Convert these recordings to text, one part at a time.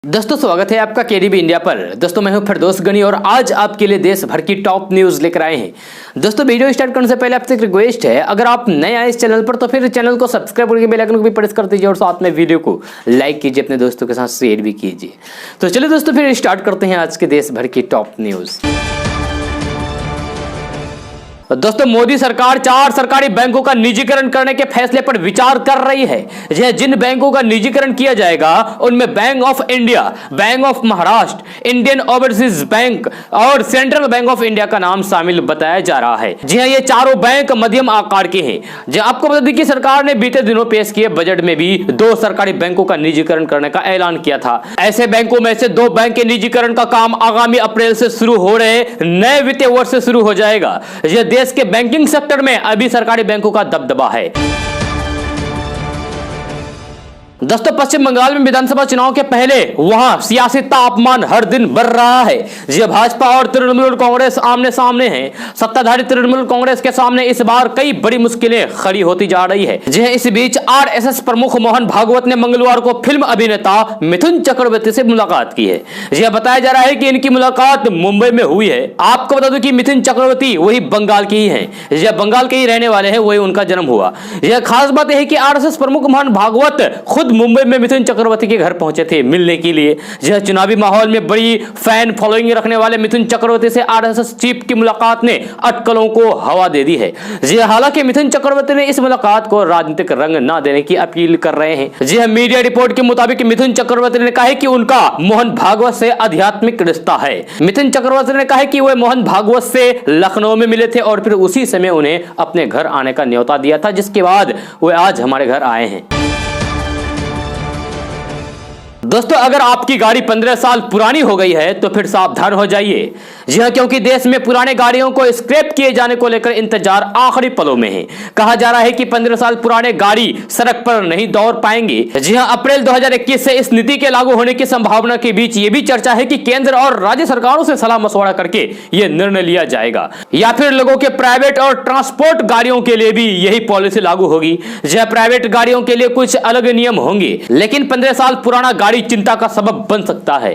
दोस्तों स्वागत है आपका केडीबी इंडिया पर। दोस्तों मैं हूं फिरदौस गनी और आज आपके लिए देश भर की टॉप न्यूज लेकर आए हैं। दोस्तों वीडियो स्टार्ट करने से पहले आपसे एक रिक्वेस्ट है, अगर आप नए आए इस चैनल पर तो फिर चैनल को सब्सक्राइब करके बेल आइकन को भी प्रेस कर दीजिए और साथ में वीडियो को लाइक कीजिए, अपने दोस्तों के साथ शेयर भी कीजिए। तो चलिए दोस्तों फिर स्टार्ट करते हैं आज के देश भर की टॉप न्यूज। दोस्तों मोदी सरकार 4 सरकारी बैंकों का निजीकरण करने के फैसले पर विचार कर रही है। जिन बैंकों का निजीकरण किया जाएगा उनमें bank of India, bank of Maharashtra, Indian overseas bank और सेंट्रल बैंक ऑफ इंडिया का नाम शामिल बताया जा रहा है। जी हां, ये चारों बैंक मध्यम आकार के हैं। जो आपको बता दें कि सरकार ने बीते दिनों पेश किए बजट में भी 2 सरकारी बैंकों का निजीकरण करने का ऐलान किया था। ऐसे बैंकों में से 2 बैंक के निजीकरण का काम आगामी अप्रैल से शुरू हो रहे नए वित्तीय वर्ष से शुरू हो जाएगा। देश के बैंकिंग सेक्टर में अभी सरकारी बैंकों का दबदबा है। दोस्तों पश्चिम बंगाल में विधानसभा चुनाव के पहले वहां सियासी तापमान हर दिन बढ़ रहा है। जी भाजपा और तृणमूल कांग्रेस आमने सामने हैं। सत्ताधारी तृणमूल कांग्रेस के सामने इस बार कई बड़ी मुश्किलें खड़ी होती जा रही है। जी इस बीच आरएसएस प्रमुख मोहन भागवत ने मंगलवार को फिल्म अभिनेता मिथुन चक्रवर्ती से मुलाकात की है। जी बताया जा रहा है कि इनकी मुलाकात मुंबई में हुई है। आपको बता दूं कि मिथुन चक्रवर्ती वही बंगाल के ही हैं, बंगाल के ही रहने वाले हैं, वही उनका जन्म हुआ। यह खास बात है कि आरएसएस प्रमुख मोहन भागवत खुद मुंबई में मिथुन चक्रवर्ती के घर पहुंचे थे मिलने के लिए। यह चुनावी माहौल में बड़ी फैन फॉलोइंग रखने वाले मिथुन चक्रवर्ती से आरएसएस चीफ की मुलाकात ने अटकलों को हवा दे दी है। जी हालांकि मिथुन चक्रवर्ती ने इस मुलाकात को राजनीतिक रंग न देने की अपील कर रहे हैं। जी मीडिया रिपोर्ट के मुताबिक मिथुन चक्रवर्ती ने कहा है कि उनका मोहन भागवत से आध्यात्मिक रिश्ता है। मिथुन चक्रवर्ती ने कहा है कि वे मोहन भागवत से लखनऊ में मिले थे और फिर उसी समय उन्हें अपने घर आने का न्योता दिया था, जिसके बाद वे आज हमारे घर आए हैं। दोस्तों अगर आपकी गाड़ी 15 साल पुरानी हो गई है तो फिर सावधान हो जाइए। जी हां, क्योंकि देश में पुराने गाड़ियों को स्क्रैप किए जाने को लेकर इंतजार आखिरी पलों में है। कहा जा रहा है कि 15 साल पुराने गाड़ी सड़क पर नहीं दौड़ पाएंगे। जी हां, अप्रैल 2021 से इस नीति के लागू होने की संभावना के बीच ये भी चर्चा है कि केंद्र और राज्य सरकारों से सलाह मशवरा करके यह निर्णय लिया जाएगा, या फिर लोगों के प्राइवेट और ट्रांसपोर्ट गाड़ियों के लिए भी यही पॉलिसी लागू होगी। जी प्राइवेट गाड़ियों के लिए कुछ अलग नियम होंगे, लेकिन 15 साल पुराना गाड़ी चिंता का सबब बन सकता है।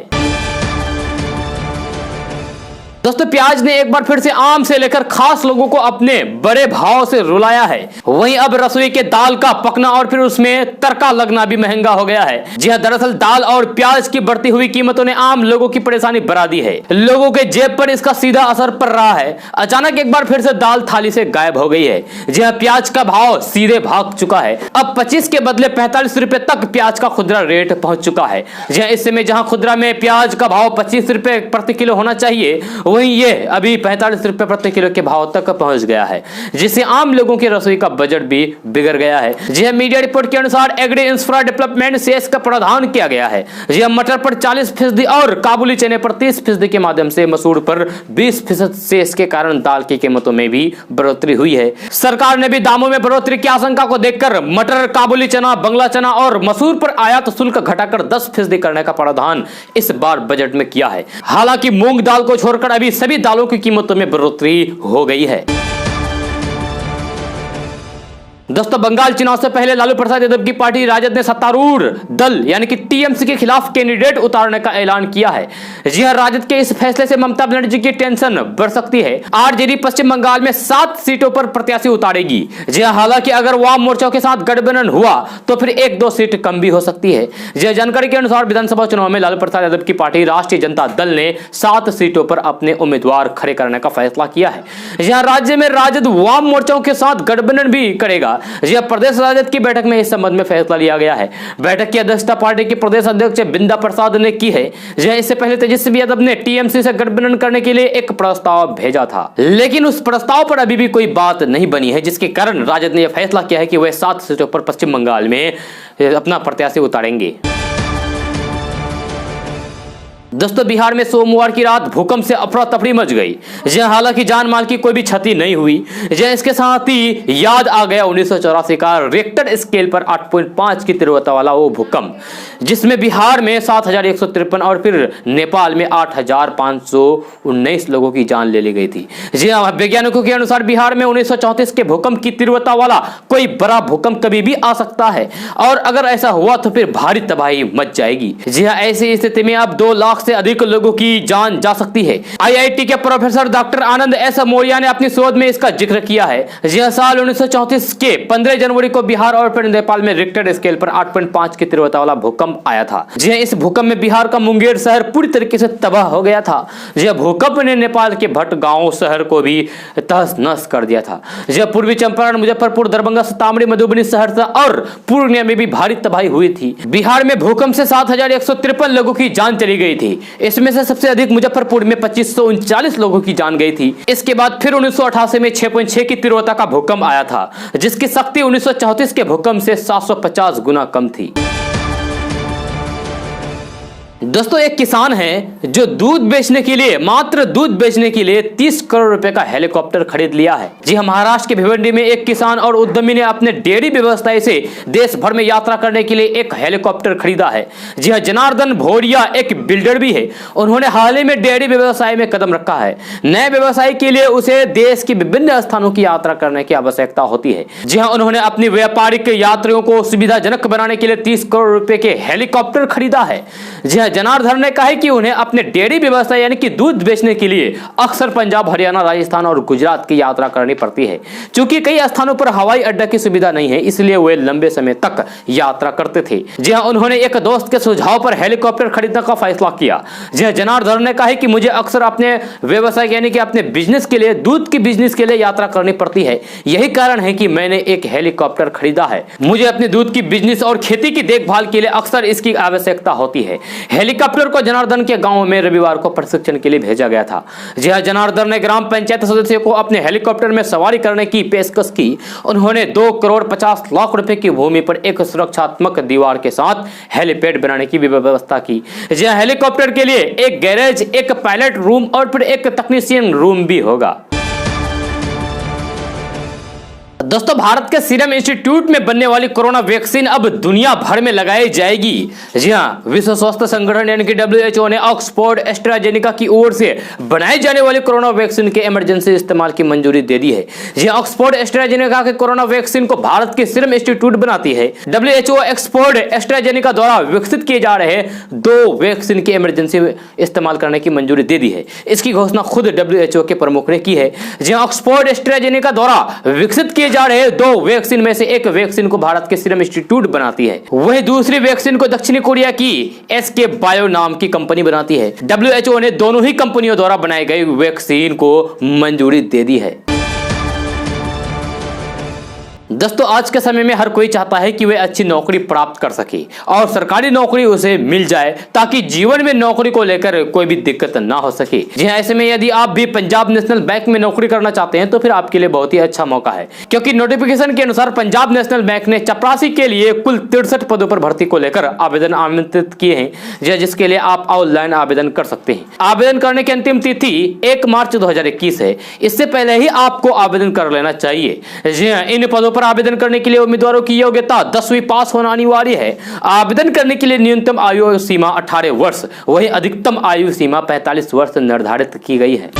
दोस्तों प्याज ने एक बार फिर से आम से लेकर खास लोगों को अपने बड़े भाव से रुलाया है। वहीं अब रसोई के दाल का पकना और फिर उसमें तड़का लगना भी महंगा हो गया है। जी हां, दरअसल दाल और प्याज की बढ़ती हुई कीमतों ने आम लोगों की परेशानी बढ़ा दी है। लोगों के जेब पर इसका सीधा असर पड़ रहा है। अचानक एक बार फिर से दाल थाली से गायब हो गई है। जी हां, प्याज का भाव सीधे भाग चुका है। अब 25 के बदले 45 रुपए तक प्याज का खुदरा रेट पहुंच चुका है। जी हां, इस समय जहां खुदरा में प्याज का भाव 25 रुपए प्रति किलो होना चाहिए, वहीं ये अभी 45 रुपए प्रति किलो के भाव तक पहुंच गया है, जिससे आम लोगों की रसोई का बजट भी बिगड़ गया है। जी हां, मीडिया रिपोर्ट के अनुसार एग्री इंफ्रा डेवलपमेंट सेस का प्रावधान किया गया है। जी हां, मटर पर 40% और काबुली चने पर 30% के माध्यम से मसूर पर 20% सेस के कारण दाल की कीमतों में भी बढ़ोतरी हुई है। सरकार ने भी दामों में बढ़ोतरी की आशंका को देखकर मटर, काबुली चना, बंगला चना और मसूर पर आयात शुल्क घटाकर 10% करने का प्रावधान इस बार बजट में किया है। हालांकि मूंग दाल को छोड़कर अभी सभी दालों की कीमतों में बढ़ोतरी हो गई है। दोस्तों बंगाल चुनाव से पहले लालू प्रसाद यादव की पार्टी राजद ने सत्तारूढ़ दल यानी कि टीएमसी के खिलाफ कैंडिडेट उतारने का ऐलान किया है। जी हां, राजद के इस फैसले से ममता बनर्जी की टेंशन बढ़ सकती है। आरजेडी पश्चिम बंगाल में 7 सीटों पर प्रत्याशी उतारेगी। जी हां, हालांकि अगर वाम मोर्चा के साथ गठबंधन हुआ तो फिर 1-2 सीट कम भी हो सकती है। जी जानकारी के अनुसार विधानसभा चुनाव में लालू प्रसाद यादव की पार्टी राष्ट्रीय जनता दल ने 7 सीटों पर अपने उम्मीदवार खड़े करने का फैसला किया है। जी हां, राज्य में राजद वाम मोर्चाओं के साथ गठबंधन भी करेगा। जी प्रदेश राजद की बैठक में इस संबंध में फैसला लिया गया है। बैठक की अध्यक्षता पार्टी के प्रदेश अध्यक्ष बिंदा प्रसाद ने की है। जी इससे पहले तेजस्वी यादव ने टीएमसी से गठबंधन करने के लिए एक प्रस्ताव भेजा था, लेकिन उस प्रस्ताव पर अभी भी कोई बात नहीं बनी है, जिसके कारण राजद ने यह फैसला किया है कि वह 7 सीटों पर पश्चिम बंगाल में अपना प्रत्याशी उतारेंगे। दोस्तों बिहार में सोमवार की रात भूकंप से अफरा तफरी मच गई। जहां हालांकि जान माल की कोई भी क्षति नहीं हुई। जहां इसके साथ ही याद आ गया 1984 का रिक्टर स्केल पर 8.5 की तीव्रता वाला वो भूकंप, जिसमें बिहार में 7,153 और फिर नेपाल में 8,519 लोगों की जान ले ली गई थी। जी हाँ, वैज्ञानिकों के अनुसार बिहार में 1934 के भूकंप की तीव्रता वाला कोई बड़ा भूकंप कभी भी आ सकता है और अगर ऐसा हुआ तो फिर भारी तबाही मच जाएगी। जी हाँ, ऐसी स्थिति में अब 2 लाख से अधिक लोगों की जान जा सकती है। आईआईटी के प्रोफेसर डॉक्टर आनंद एस मौर्य ने अपनी शोध में इसका जिक्र किया है। जी हाँ, साल 1934 के 15 जनवरी को बिहार और फिर नेपाल में रिक्टर स्केल पर 8.5 की तीव्रता वाला भूकंप आया था। जी हाँ, इस भूकंप में बिहार का मुंगेर शहर पूरी तरीके से तबाह हो गया था। जी हाँ, भूकंप ने नेपाल के भट्ट गांव शहर को भी तहस नहस कर दिया था। जी हाँ, पूर्वी चंपारण, मुजफ्फरपुर, दरभंगा, सीतामढ़ी, मधुबनी, सहरसा और पूर्णिया में भी भारी तबाही हुई थी। बिहार में भूकंप से 7,153 लोगों की जान चली गई थी। इसमें से सबसे अधिक मुजफ्फरपुर में 2,539 लोगों की जान गई थी। इसके बाद फिर 1988 में 6.6 की तीव्रता का भूकंप आया था, जिसकी शक्ति 1934 के भूकंप से 750 गुना कम थी। दोस्तों एक किसान है जो दूध बेचने के लिए, मात्र दूध बेचने के लिए 30 करोड़ रुपए का हेलीकॉप्टर खरीद लिया है। जी हाँ, महाराष्ट्र के भिवंडी में एक किसान और उद्यमी ने अपने डेयरी व्यवसाय से देश भर में यात्रा करने के लिए एक हेलीकॉप्टर खरीदा है। जी हाँ, जनार्दन भोरिया एक बिल्डर भी है। उन्होंने हाल ही में डेयरी व्यवसाय में कदम रखा है। नए व्यवसाय के लिए उसे देश के विभिन्न स्थानों की यात्रा करने की आवश्यकता होती है। जी हाँ, उन्होंने अपनी व्यापारिक यात्रियों को सुविधाजनक बनाने के लिए 30 करोड़ रुपए के हेलीकॉप्टर खरीदा है। जी हाँ, जनार्दन ने कहा कि उन्हें अपने डेयरी व्यवसाय यानी कि दूध बेचने के लिए अक्सर पंजाब, हरियाणा, राजस्थान और गुजरात की यात्रा करनी पड़ती है। चूंकि कई स्थानों पर हवाई अड्डा की सुविधा नहीं है, इसलिए वे लंबे समय तक यात्रा करते थे। जी हाँ, उन्होंने एक दोस्त के सुझाव पर हेलीकॉप्टर खरीदने का फैसला किया। जी हाँ, जनार्दन ने कहा कि मुझे अक्सर अपने व्यवसाय यानी कि अपने बिजनेस के लिए, दूध की बिजनेस के लिए यात्रा करनी पड़ती है। यही कारण है कि मैंने एक हेलीकॉप्टर खरीदा है। मुझे अपने दूध की बिजनेस और खेती की देखभाल के लिए अक्सर इसकी आवश्यकता होती है। हेलीकॉप्टर को जनार्दन के गांव में रविवार को प्रशिक्षण के लिए भेजा गया था। जी हां, जनार्दन ने ग्राम पंचायत सदस्यों को अपने हेलीकॉप्टर में सवारी करने की पेशकश की। उन्होंने 2 करोड़ 50 लाख रुपए की भूमि पर एक सुरक्षात्मक दीवार के साथ हेलीपैड बनाने की भी व्यवस्था की। जी हां, हेलीकॉप्टर के लिए एक गैरेज, एक पायलट रूम और फिर एक तकनीशियन रूम भी होगा। दोस्तों भारत के सीरम इंस्टीट्यूट में बनने वाली कोरोना वैक्सीन अब दुनिया भर में लगाई जाएगी। जी हां, विश्व स्वास्थ्य संगठन यानी कि WHO ने ऑक्सफोर्ड एस्ट्राजेनेका की ओर से बनाई जाने वाली कोरोना वैक्सीन के इमरजेंसी इस्तेमाल की मंजूरी दे दी है। जी हां, ऑक्सफोर्ड एस्ट्राजेनेका के कोरोना वैक्सीन को भारत के सीरम इंस्टीट्यूट बनाती है। WHO ऑक्सफोर्ड एस्ट्राजेनेका द्वारा विकसित किए जा रहे 2 वैक्सीन के इमरजेंसी इस्तेमाल करने की मंजूरी दे दी है। इसकी घोषणा खुद WHO के प्रमुख ने की है। जी हां, ऑक्सफोर्ड एस्ट्राजेनेका द्वारा विकसित किए जा रहे 2 वैक्सीन में से एक वैक्सीन को भारत के सीरम इंस्टीट्यूट बनाती है, वही दूसरी वैक्सीन को दक्षिणी कोरिया की SK बायो नाम की कंपनी बनाती है। WHO ने दोनों ही कंपनियों द्वारा बनाई गई वैक्सीन को मंजूरी दे दी है। दोस्तों आज के समय में हर कोई चाहता है कि वे अच्छी नौकरी प्राप्त कर सके और सरकारी नौकरी उसे मिल जाए ताकि जीवन में नौकरी को लेकर कोई भी दिक्कत ना हो सके। जी हाँ, ऐसे में यदि आप भी पंजाब नेशनल बैंक में नौकरी करना चाहते हैं तो फिर आपके लिए बहुत ही अच्छा मौका है, क्योंकि नोटिफिकेशन के अनुसार पंजाब नेशनल बैंक ने चपरासी के लिए कुल 63 पदों पर भर्ती को लेकर आवेदन आमंत्रित किए हैं, जिसके लिए आप ऑनलाइन आवेदन कर सकते हैं। आवेदन करने की अंतिम तिथि 1 मार्च 2021 है। इससे पहले ही आपको आवेदन कर लेना चाहिए। जी हाँ, इन पदों पर आवेदन करने के लिए उम्मीदवारों की योग्यता 10वीं पास होना अनिवार्य है। आवेदन करने के लिए न्यूनतम आयु सीमा 18 वर्ष, वही अधिकतम आयु सीमा 45 वर्ष निर्धारित की गई है।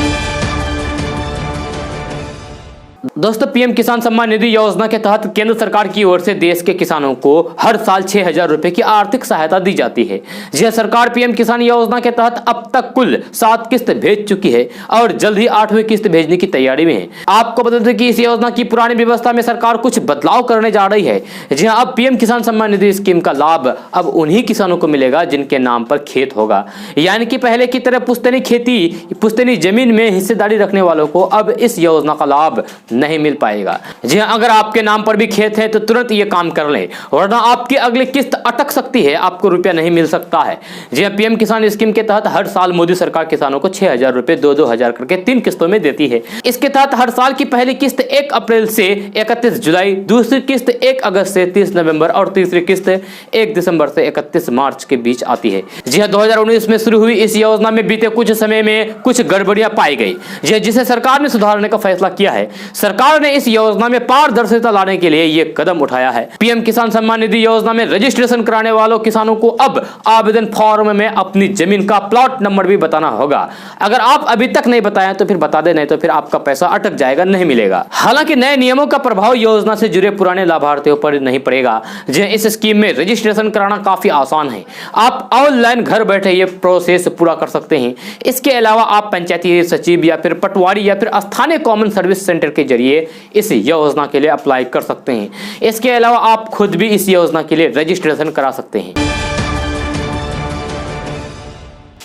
दोस्तों पीएम किसान सम्मान निधि योजना के तहत केंद्र सरकार की ओर से देश के किसानों को हर साल 6,000 रुपए की आर्थिक सहायता दी जाती है। यह सरकार पीएम किसान योजना के तहत अब तक कुल 7 किस्त भेज चुकी है और जल्द ही 8वीं किस्त भेजने की तैयारी में है। आपको बता दें कि इस योजना की पुरानी व्यवस्था में सरकार कुछ बदलाव करने जा रही है। जी हाँ, अब पीएम किसान सम्मान निधि स्कीम का लाभ अब उन्हीं किसानों को मिलेगा जिनके नाम पर खेत होगा, यानी कि पहले की तरह पुश्तैनी जमीन में हिस्सेदारी रखने वालों को अब इस योजना का लाभ नहीं मिल पाएगा। जी हाँ, अगर आपके नाम पर भी खेत है तो तुरंत ये काम कर लें, वरना आपकी अगली किस्त अटक सकती है, आपको रुपया नहीं मिल सकता है। जी हाँ, पीएम किसान स्कीम के तहत हर साल मोदी सरकार किसानों को 6,000 रुपए 2-2 हजार करके 3 किस्तों में देती है। इसके तहत हर साल की पहली किस्त 1 अप्रैल से 31 जुलाई, दूसरी किस्त 1 अगस्त से 30 नवंबर और तीसरी किस्त 1 दिसंबर से 31 मार्च के बीच आती है। जी हाँ, 2019 में शुरू हुई इस योजना में बीते कुछ समय में कुछ गड़बड़ियां पाई गई, जिसे सरकार ने सुधारने का फैसला किया है। सरकार ने इस योजना में पारदर्शिता लाने के लिए यह कदम उठाया है। पीएम किसान सम्मान निधि योजना में रजिस्ट्रेशन कराने वालों किसानों को अब आवेदन फॉर्म में अपनी जमीन का प्लॉट नंबर भी बताना होगा। अगर आप अभी तक नहीं बताएं तो फिर बता दें, नहीं तो फिर आपका पैसा अटक जाएगा, नहीं मिलेगा। हालांकि नए नियमों का प्रभाव योजना से जुड़े पुराने लाभार्थियों पर नहीं पड़ेगा। इस स्कीम में रजिस्ट्रेशन कराना काफी आसान है, आप ऑनलाइन घर बैठे ये प्रोसेस पूरा कर सकते हैं। इसके अलावा आप पंचायती सचिव या फिर पटवारी या फिर स्थानीय कॉमन सर्विस सेंटर के जरिए इस योजना के लिए अप्लाई कर सकते हैं। इसके अलावा आप खुद भी इस योजना के लिए रजिस्ट्रेशन करा सकते हैं।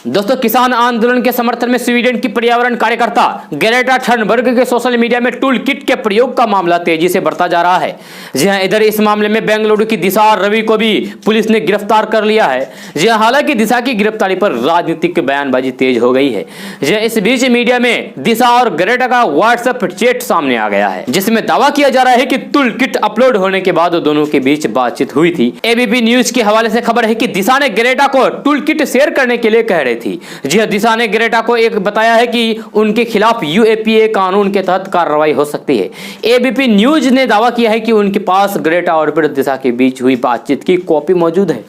दोस्तों, किसान आंदोलन के समर्थन में स्वीडन की पर्यावरण कार्यकर्ता ग्रेटा थनबर्ग के सोशल मीडिया में टूल किट के प्रयोग का मामला तेजी से बढ़ता जा रहा है। जी हां, इधर इस मामले में बेंगलुरु की दिशा और रवि को भी पुलिस ने गिरफ्तार कर लिया है। जी हां, हालांकि दिशा की गिरफ्तारी पर राजनीतिक बयानबाजी तेज हो गई है। जी हां, इस बीच मीडिया में दिशा और ग्रेटा का व्हाट्सएप चैट सामने आ गया है, जिसमें दावा किया जा रहा है कि टूल किट अपलोड होने के बाद दोनों के बीच बातचीत हुई थी। एबीपी न्यूज के हवाले से खबर है कि दिशा ने ग्रेटा को टूल किट शेयर करने के लिए कह थी। जी हां, दिशा ने ग्रेटा को एक बताया है कि उनके खिलाफ यूएपीए कानून के तहत कार्रवाई हो सकती है। एबीपी न्यूज ने दावा किया है कि उनके पास ग्रेटा और फिर दिशा के बीच हुई बातचीत की कॉपी मौजूद है।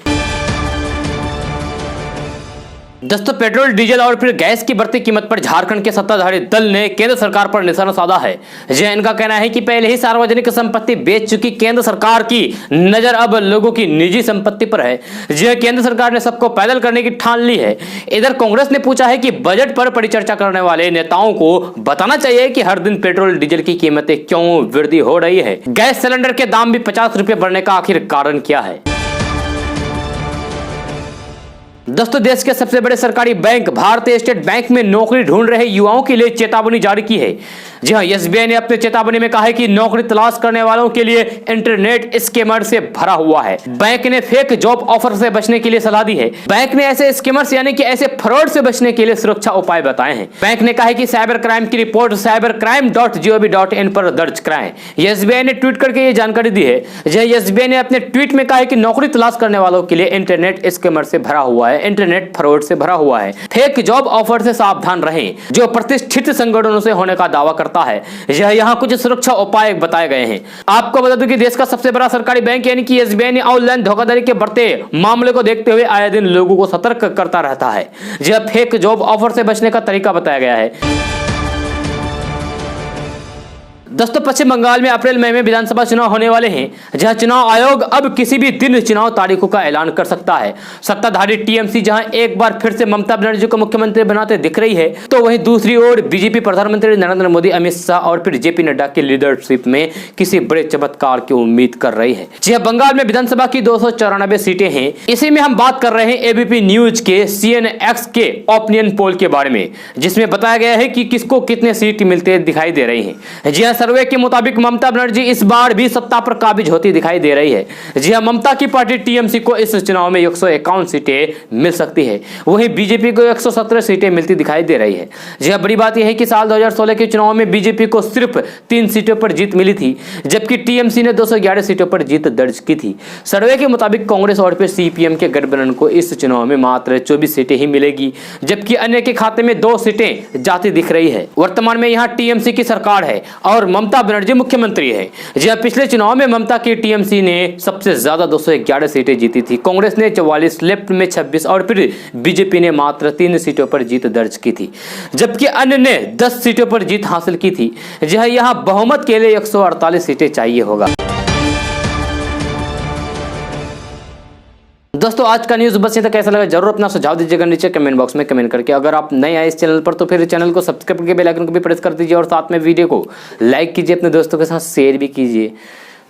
दोस्तों, पेट्रोल, डीजल और फिर गैस की बढ़ती कीमत पर झारखंड के सत्ताधारी दल ने केंद्र सरकार पर निशाना साधा है। इनका कहना है कि पहले ही सार्वजनिक संपत्ति बेच चुकी केंद्र सरकार की नजर अब लोगों की निजी संपत्ति पर है। केंद्र सरकार ने सबको पैदल करने की ठान ली है। इधर कांग्रेस ने पूछा है कि बजट पर परिचर्चा करने वाले नेताओं को बताना चाहिए कि हर दिन पेट्रोल डीजल की कीमतें क्यों वृद्धि हो रही है। गैस सिलेंडर के दाम भी 50 रुपए बढ़ने का आखिर कारण क्या है। दोस्तों, देश के सबसे बड़े सरकारी बैंक भारतीय स्टेट बैंक में नौकरी ढूंढ रहे युवाओं के लिए चेतावनी जारी की है। जी हां, एसबीआई ने अपने चेतावनी में कहा है कि नौकरी तलाश करने वालों के लिए इंटरनेट स्कैमर से भरा हुआ है। बैंक ने फेक जॉब ऑफर से बचने के लिए सलाह दी है। बैंक ने ऐसे स्कैमर्स यानी कि ऐसे फ्रॉड से बचने के लिए सुरक्षा उपाय बताए हैं। बैंक ने कहा है कि साइबर क्राइम की रिपोर्ट cybercrime.gov.in पर दर्ज कराएं। एसबीआई ने ट्वीट करके ये जानकारी दी है। एसबीआई ने अपने ट्वीट में कहा है कि नौकरी तलाश करने वालों के लिए इंटरनेट स्कैमर से भरा हुआ है, इंटरनेट फ्रॉड से भरा हुआ है। फेक जॉब ऑफर से सावधान रहें, जो प्रतिष्ठित संगठनों से होने का दावा करता है। यहाँ कुछ सुरक्षा उपाय बताए गए हैं। आपको बता दूं कि देश का सबसे बड़ा सरकारी बैंक यानी कि एसबीआई ने ऑनलाइन धोखाधड़ी के बढ़ते मामले को देखते हुए आए दिन लोगों को सतर्क करता रहता है। जब फेक जॉब ऑफर से बचने का तरीका बताया गया है। दोस्तों, पश्चिम बंगाल में अप्रैल मई में विधानसभा चुनाव होने वाले हैं, जहां चुनाव आयोग अब किसी भी दिन चुनाव तारीखों का ऐलान कर सकता है। सत्ताधारी टीएमसी जहां एक बार फिर से ममता बनर्जी को मुख्यमंत्री बनाते दिख रही है, तो वहीं दूसरी ओर बीजेपी प्रधानमंत्री नरेंद्र मोदी, अमित शाह और फिर जेपी नड्डा की लीडरशिप में किसी बड़े चमत्कार की उम्मीद कर रही है। जी हां, बंगाल में विधानसभा की 294 सीटें हैं। इसी में हम बात कर रहे हैं एबीपी न्यूज के CNX के ओपिनियन पोल के बारे में, जिसमें बताया गया है कि किसको कितने सीट मिलते दिखाई दे रही है। जी हां, सर्वे के मुताबिक ममता बनर्जी इस बार भी सत्ता पर काबिज होती दिखाई दे रही है। जी हां, ममता की पार्टी टीएमसी को इस चुनाव में 151 सीटें मिल सकती है, वहीं बीजेपी को 117 सीटें मिलती दिखाई दे रही है। जी हां, बड़ी बात यह है कि साल 2016 के चुनाव में बीजेपी को सिर्फ 3 सीटों पर जीत मिली थी, जबकि टीएमसी ने 211 सीटों पर जीत दर्ज की थी। सर्वे के मुताबिक कांग्रेस और फिर सीपीएम के गठबंधन को इस चुनाव में मात्र 24 सीटें ही मिलेगी, जबकि अन्य के खाते में 2 सीटें जाती दिख रही है। वर्तमान में यहाँ टीएमसी की सरकार है और ममता बनर्जी मुख्यमंत्री है। जहां पिछले चुनाव में ममता की टीएमसी ने सबसे ज्यादा 211 सीटें जीती थी, कांग्रेस ने 44, लेफ्ट में 26 और फिर बीजेपी ने मात्र 3 सीटों पर जीत दर्ज की थी, जबकि अन्य ने 10 सीटों पर जीत हासिल की थी। जहां यहां बहुमत के लिए 148 सीटें चाहिए होगा। दोस्तों, आज का न्यूज़ बस ये तक। कैसा लगा जरूर अपना सुझाव दीजिएगा नीचे कमेंट बॉक्स में कमेंट करके। अगर आप नए आए इस चैनल पर तो फिर चैनल को सब्सक्राइब करके बेल आइकन को भी प्रेस कर दीजिए और साथ में वीडियो को लाइक कीजिए, अपने दोस्तों के साथ शेयर भी कीजिए।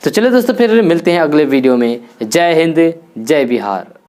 तो चलिए दोस्तों, फिर मिलते हैं अगले वीडियो में। जय हिंद, जय बिहार।